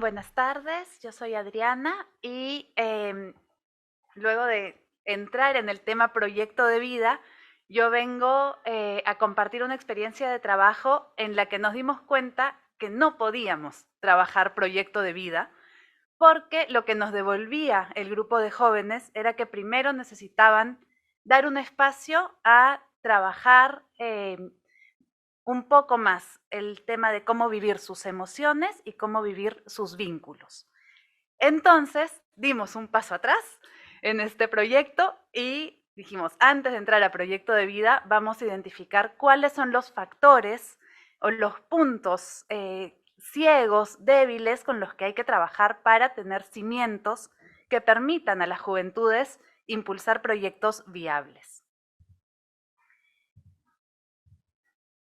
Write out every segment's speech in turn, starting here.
Buenas tardes. Yo soy Adriana y luego de entrar en el tema proyecto de vida, yo vengo a compartir una experiencia de trabajo en la que nos dimos cuenta que no podíamos trabajar proyecto de vida porque lo que nos devolvía el grupo de jóvenes era que primero necesitaban dar un espacio a trabajar un poco más el tema de cómo vivir sus emociones y cómo vivir sus vínculos. Entonces, dimos un paso atrás en este proyecto y dijimos, antes de entrar a proyecto de vida, vamos a identificar cuáles son los factores o los puntos ciegos, débiles, con los que hay que trabajar para tener cimientos que permitan a las juventudes impulsar proyectos viables.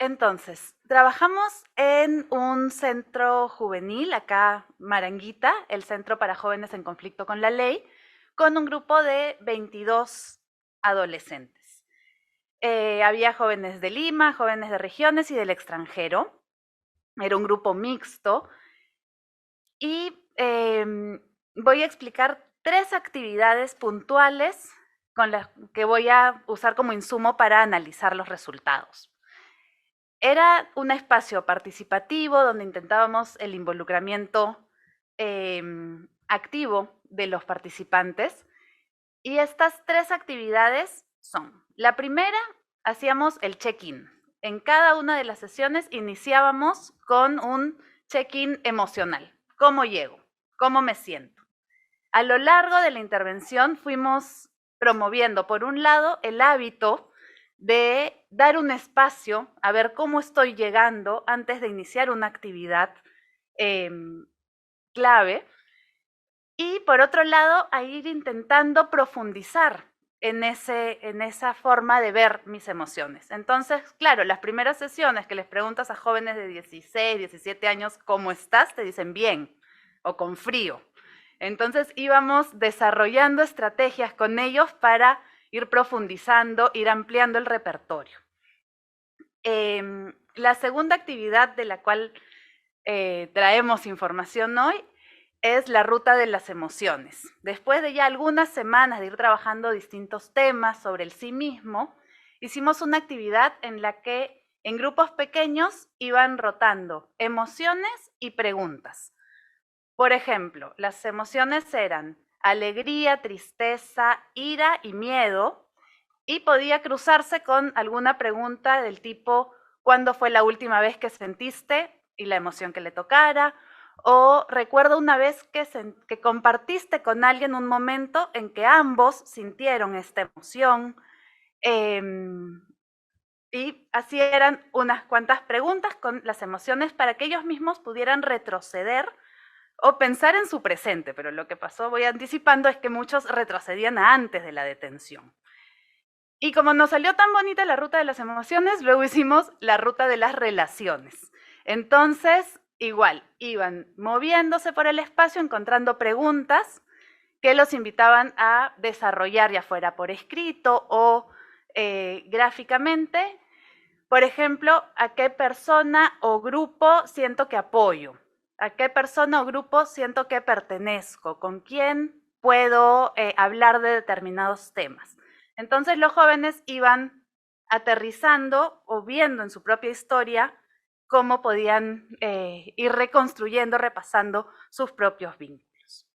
Entonces, trabajamos en un centro juvenil, acá Maranguita, el Centro para Jóvenes en Conflicto con la Ley, con un grupo de 22 adolescentes. Había jóvenes de Lima, jóvenes de regiones y del extranjero. Era un grupo mixto. Y voy a explicar 3 actividades puntuales con las que voy a usar como insumo para analizar los resultados. Era un espacio participativo donde intentábamos el involucramiento activo de los participantes. Y estas 3 actividades son: la primera, hacíamos el check-in. En cada una de las sesiones iniciábamos con un check-in emocional. ¿Cómo llego? ¿Cómo me siento? A lo largo de la intervención fuimos promoviendo, por un lado, el hábito de dar un espacio a ver cómo estoy llegando antes de iniciar una actividad clave, y por otro lado, a ir intentando profundizar en esa forma de ver mis emociones. Entonces, claro, las primeras sesiones que les preguntas a jóvenes de 16, 17 años, ¿cómo estás?, te dicen bien o con frío. Entonces íbamos desarrollando estrategias con ellos para ir profundizando, ir ampliando el repertorio. La segunda actividad de la cual traemos información hoy es la ruta de las emociones. Después de ya algunas semanas de ir trabajando distintos temas sobre el sí mismo, hicimos una actividad en la que en grupos pequeños iban rotando emociones y preguntas. Por ejemplo, las emociones eran alegría, tristeza, ira y miedo, y podía cruzarse con alguna pregunta del tipo: ¿cuándo fue la última vez que sentiste? Y la emoción que le tocara. O recuerdo una vez que compartiste con alguien un momento en que ambos sintieron esta emoción. Y así eran unas cuantas preguntas con las emociones para que ellos mismos pudieran retroceder o pensar en su presente. Pero lo que pasó, voy anticipando, es que muchos retrocedían a antes de la detención. Y como nos salió tan bonita la ruta de las emociones, luego hicimos la ruta de las relaciones. Entonces, igual, iban moviéndose por el espacio, encontrando preguntas que los invitaban a desarrollar, ya fuera por escrito o gráficamente. Por ejemplo, ¿a qué persona o grupo siento que apoyo? ¿A qué persona o grupo siento que pertenezco? ¿Con quién puedo hablar de determinados temas? Entonces los jóvenes iban aterrizando o viendo en su propia historia cómo podían ir reconstruyendo, repasando sus propios vínculos.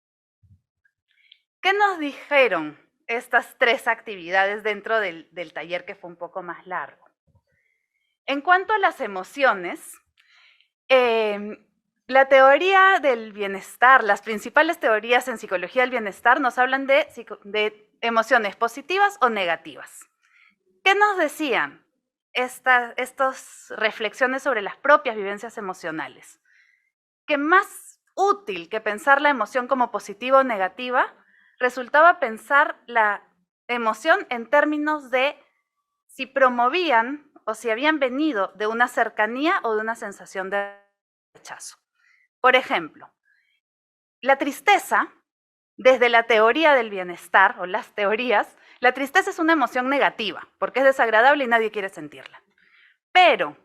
¿Qué nos dijeron estas 3 actividades dentro del taller, que fue un poco más largo? En cuanto a las emociones, la teoría del bienestar, las principales teorías en psicología del bienestar nos hablan de emociones positivas o negativas. ¿Qué nos decían estas reflexiones sobre las propias vivencias emocionales? Que más útil que pensar la emoción como positiva o negativa, resultaba pensar la emoción en términos de si promovían o si habían venido de una cercanía o de una sensación de rechazo. Por ejemplo, la tristeza, desde la teoría del bienestar o las teorías, la tristeza es una emoción negativa porque es desagradable y nadie quiere sentirla. Pero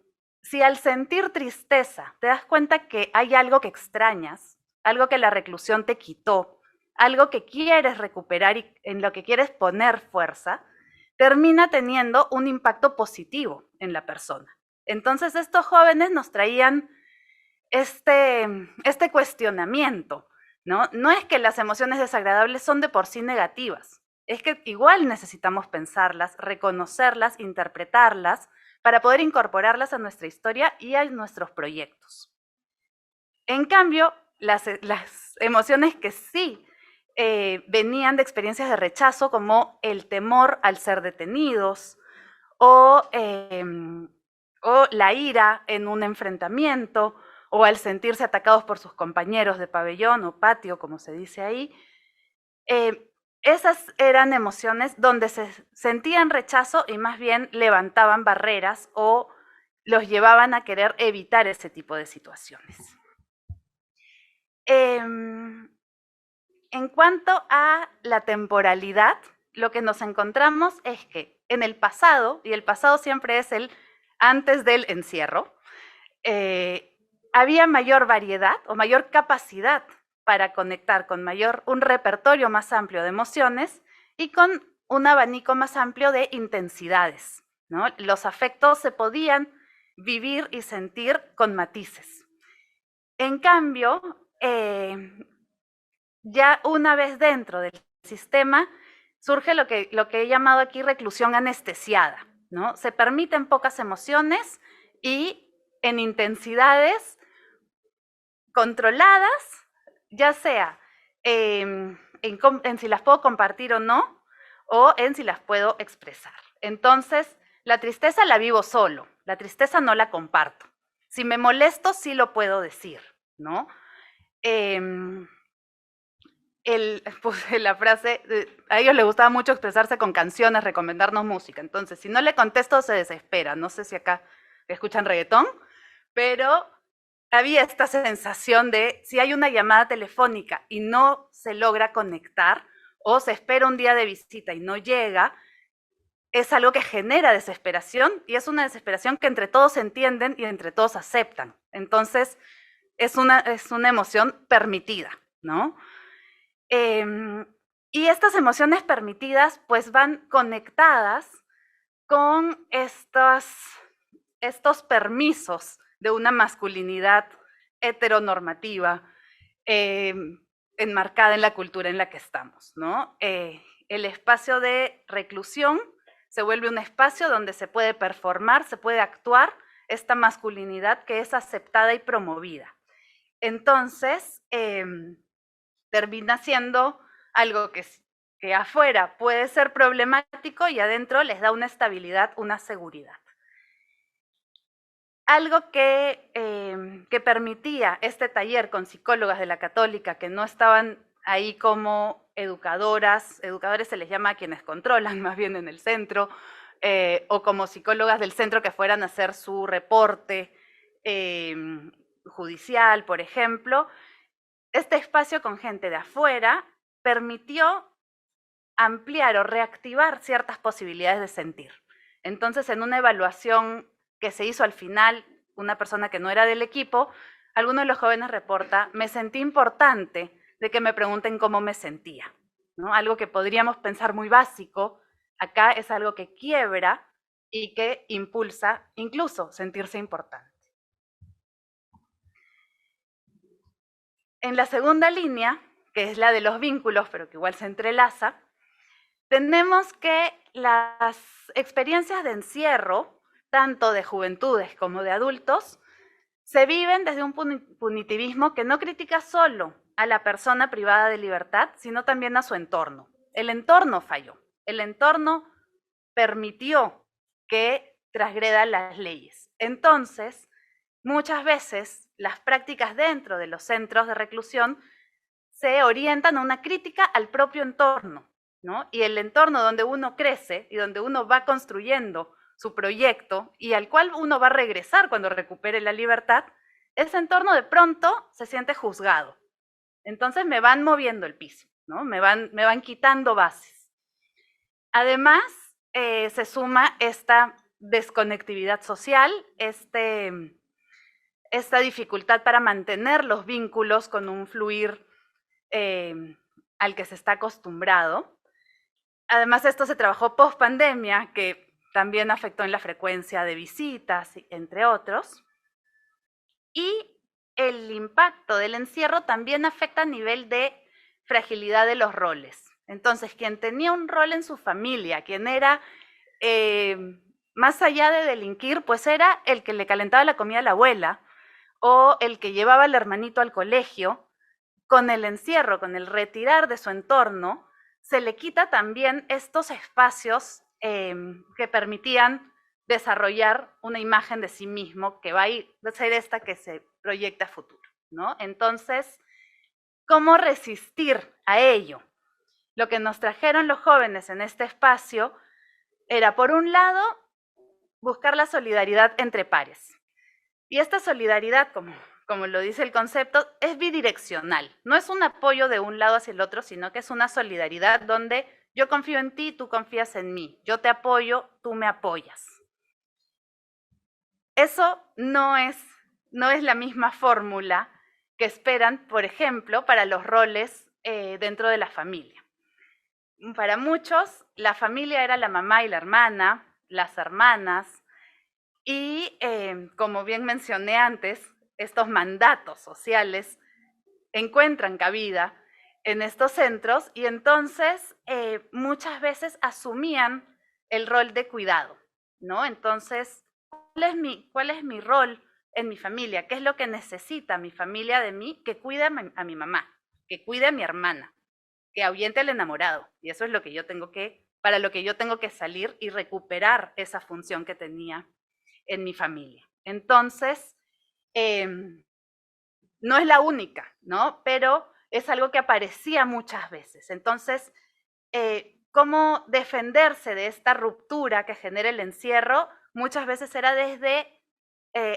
si al sentir tristeza te das cuenta que hay algo que extrañas, algo que la reclusión te quitó, algo que quieres recuperar y en lo que quieres poner fuerza, termina teniendo un impacto positivo en la persona. Entonces estos jóvenes nos traían este cuestionamiento, ¿no? No es que las emociones desagradables son de por sí negativas, es que igual necesitamos pensarlas, reconocerlas, interpretarlas, para poder incorporarlas a nuestra historia y a nuestros proyectos. En cambio, las emociones que sí venían de experiencias de rechazo, como el temor al ser detenidos o la ira en un enfrentamiento, o al sentirse atacados por sus compañeros de pabellón o patio, como se dice ahí, esas eran emociones donde se sentían rechazo y más bien levantaban barreras o los llevaban a querer evitar ese tipo de situaciones. En cuanto a la temporalidad, lo que nos encontramos es que en el pasado, y el pasado siempre es el antes del encierro, había mayor variedad o mayor capacidad para conectar con un repertorio más amplio de emociones y con un abanico más amplio de intensidades, ¿no? Los afectos se podían vivir y sentir con matices. En cambio, ya una vez dentro del sistema, surge lo que he llamado aquí reclusión anestesiada, ¿no? Se permiten pocas emociones y en intensidades controladas, ya sea en si las puedo compartir o no, o en si las puedo expresar. Entonces, la tristeza la vivo solo, la tristeza no la comparto. Si me molesto, sí lo puedo decir, ¿no? Puse la frase, a ellos les gustaba mucho expresarse con canciones, recomendarnos música. Entonces, si no le contesto, se desespera. No sé si acá escuchan reggaetón, pero había esta sensación de si hay una llamada telefónica y no se logra conectar, o se espera un día de visita y no llega, es algo que genera desesperación, y es una desesperación que entre todos entienden y entre todos aceptan. Entonces, es una emoción permitida, ¿no? Y estas emociones permitidas pues van conectadas con estos permisos de una masculinidad heteronormativa enmarcada en la cultura en la que estamos, ¿no? El espacio de reclusión se vuelve un espacio donde se puede performar, se puede actuar esta masculinidad que es aceptada y promovida. Entonces, termina siendo algo que afuera puede ser problemático y adentro les da una estabilidad, una seguridad. Algo que permitía este taller con psicólogas de la Católica que no estaban ahí como educadoras, educadores se les llama a quienes controlan más bien en el centro, o como psicólogas del centro que fueran a hacer su reporte judicial, por ejemplo. Este espacio con gente de afuera permitió ampliar o reactivar ciertas posibilidades de sentir. Entonces, en una evaluación que se hizo al final, una persona que no era del equipo, alguno de los jóvenes reporta, me sentí importante de que me pregunten cómo me sentía, ¿no? Algo que podríamos pensar muy básico, acá es algo que quiebra y que impulsa incluso sentirse importante. En la segunda línea, que es la de los vínculos, pero que igual se entrelaza, tenemos que las experiencias de encierro, tanto de juventudes como de adultos, se viven desde un punitivismo que no critica solo a la persona privada de libertad, sino también a su entorno. El entorno falló, el entorno permitió que transgreda las leyes. Entonces, muchas veces las prácticas dentro de los centros de reclusión se orientan a una crítica al propio entorno, ¿no? Y el entorno donde uno crece y donde uno va construyendo su proyecto y al cual uno va a regresar cuando recupere la libertad, ese entorno de pronto se siente juzgado. Entonces me van moviendo el piso, ¿no? Me van quitando bases. Además, se suma esta desconectividad social, esta dificultad para mantener los vínculos con un fluir al que se está acostumbrado. Además, esto se trabajó post pandemia, que también afectó en la frecuencia de visitas, entre otros. Y el impacto del encierro también afecta a nivel de fragilidad de los roles. Entonces, quien tenía un rol en su familia, quien era más allá de delinquir, pues era el que le calentaba la comida a la abuela o el que llevaba al hermanito al colegio. Con el encierro, con el retirar de su entorno, se le quita también estos espacios que permitían desarrollar una imagen de sí mismo que va a ser esta que se proyecta a futuro, ¿no? Entonces, ¿cómo resistir a ello? Lo que nos trajeron los jóvenes en este espacio era, por un lado, buscar la solidaridad entre pares. Y esta solidaridad, como lo dice el concepto, es bidireccional. No es un apoyo de un lado hacia el otro, sino que es una solidaridad donde yo confío en ti, tú confías en mí. Yo te apoyo, tú me apoyas. Eso no es la misma fórmula que esperan, por ejemplo, para los roles dentro de la familia. Para muchos, la familia era la mamá y la hermana, las hermanas, y como bien mencioné antes, estos mandatos sociales encuentran cabida en estos centros y entonces muchas veces asumían el rol de cuidado, ¿no? Entonces, ¿cuál es mi rol en mi familia? ¿Qué es lo que necesita mi familia de mí? Que cuide a mi mamá, que cuide a mi hermana, que ahuyente al enamorado. Y eso es lo que yo tengo para lo que yo tengo que salir y recuperar esa función que tenía en mi familia. Entonces, no es la única, ¿no? Pero es algo que aparecía muchas veces. Entonces, ¿cómo defenderse de esta ruptura que genera el encierro? Muchas veces era desde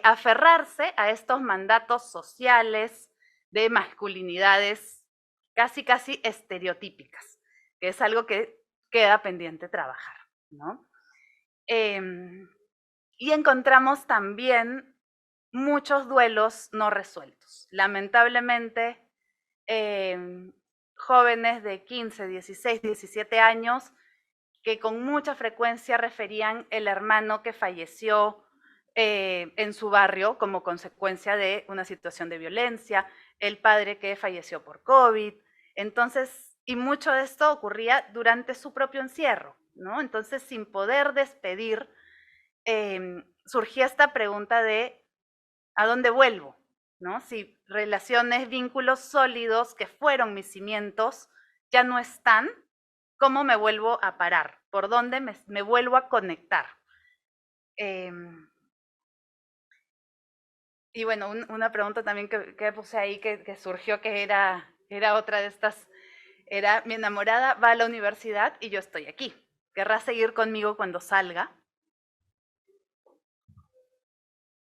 aferrarse a estos mandatos sociales de masculinidades casi estereotípicas, que es algo que queda pendiente trabajar, ¿no? Y encontramos también muchos duelos no resueltos. Lamentablemente, jóvenes de 15, 16, 17 años que con mucha frecuencia referían el hermano que falleció en su barrio como consecuencia de una situación de violencia, el padre que falleció por COVID. Entonces, y mucho de esto ocurría durante su propio encierro, ¿no? Entonces, sin poder despedir, surgía esta pregunta de ¿a dónde vuelvo? ¿No? Si relaciones, vínculos sólidos que fueron mis cimientos ya no están, ¿cómo me vuelvo a parar? ¿Por dónde me vuelvo a conectar? Y bueno, una pregunta también que puse ahí que surgió, que era otra de estas, era: mi enamorada va a la universidad y yo estoy aquí. ¿Querrá seguir conmigo cuando salga?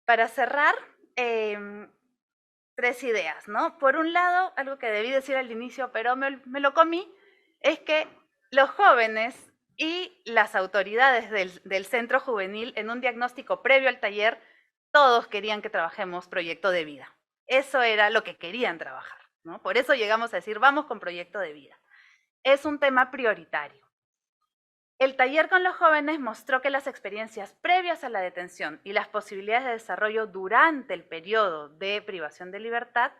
Para cerrar, 3 ideas, ¿no? Por un lado, algo que debí decir al inicio, pero me lo comí, es que los jóvenes y las autoridades del centro juvenil, en un diagnóstico previo al taller, todos querían que trabajemos proyecto de vida. Eso era lo que querían trabajar, ¿no? Por eso llegamos a decir, vamos con proyecto de vida. Es un tema prioritario. El taller con los jóvenes mostró que las experiencias previas a la detención y las posibilidades de desarrollo durante el periodo de privación de libertad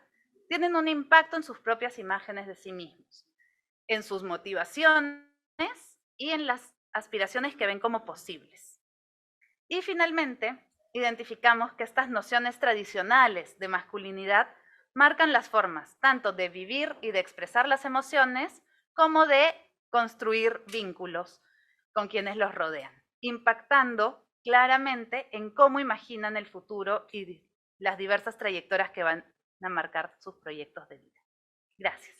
tienen un impacto en sus propias imágenes de sí mismos, en sus motivaciones y en las aspiraciones que ven como posibles. Y finalmente, identificamos que estas nociones tradicionales de masculinidad marcan las formas tanto de vivir y de expresar las emociones como de construir vínculos con quienes los rodean, impactando claramente en cómo imaginan el futuro y las diversas trayectorias que van a marcar sus proyectos de vida. Gracias.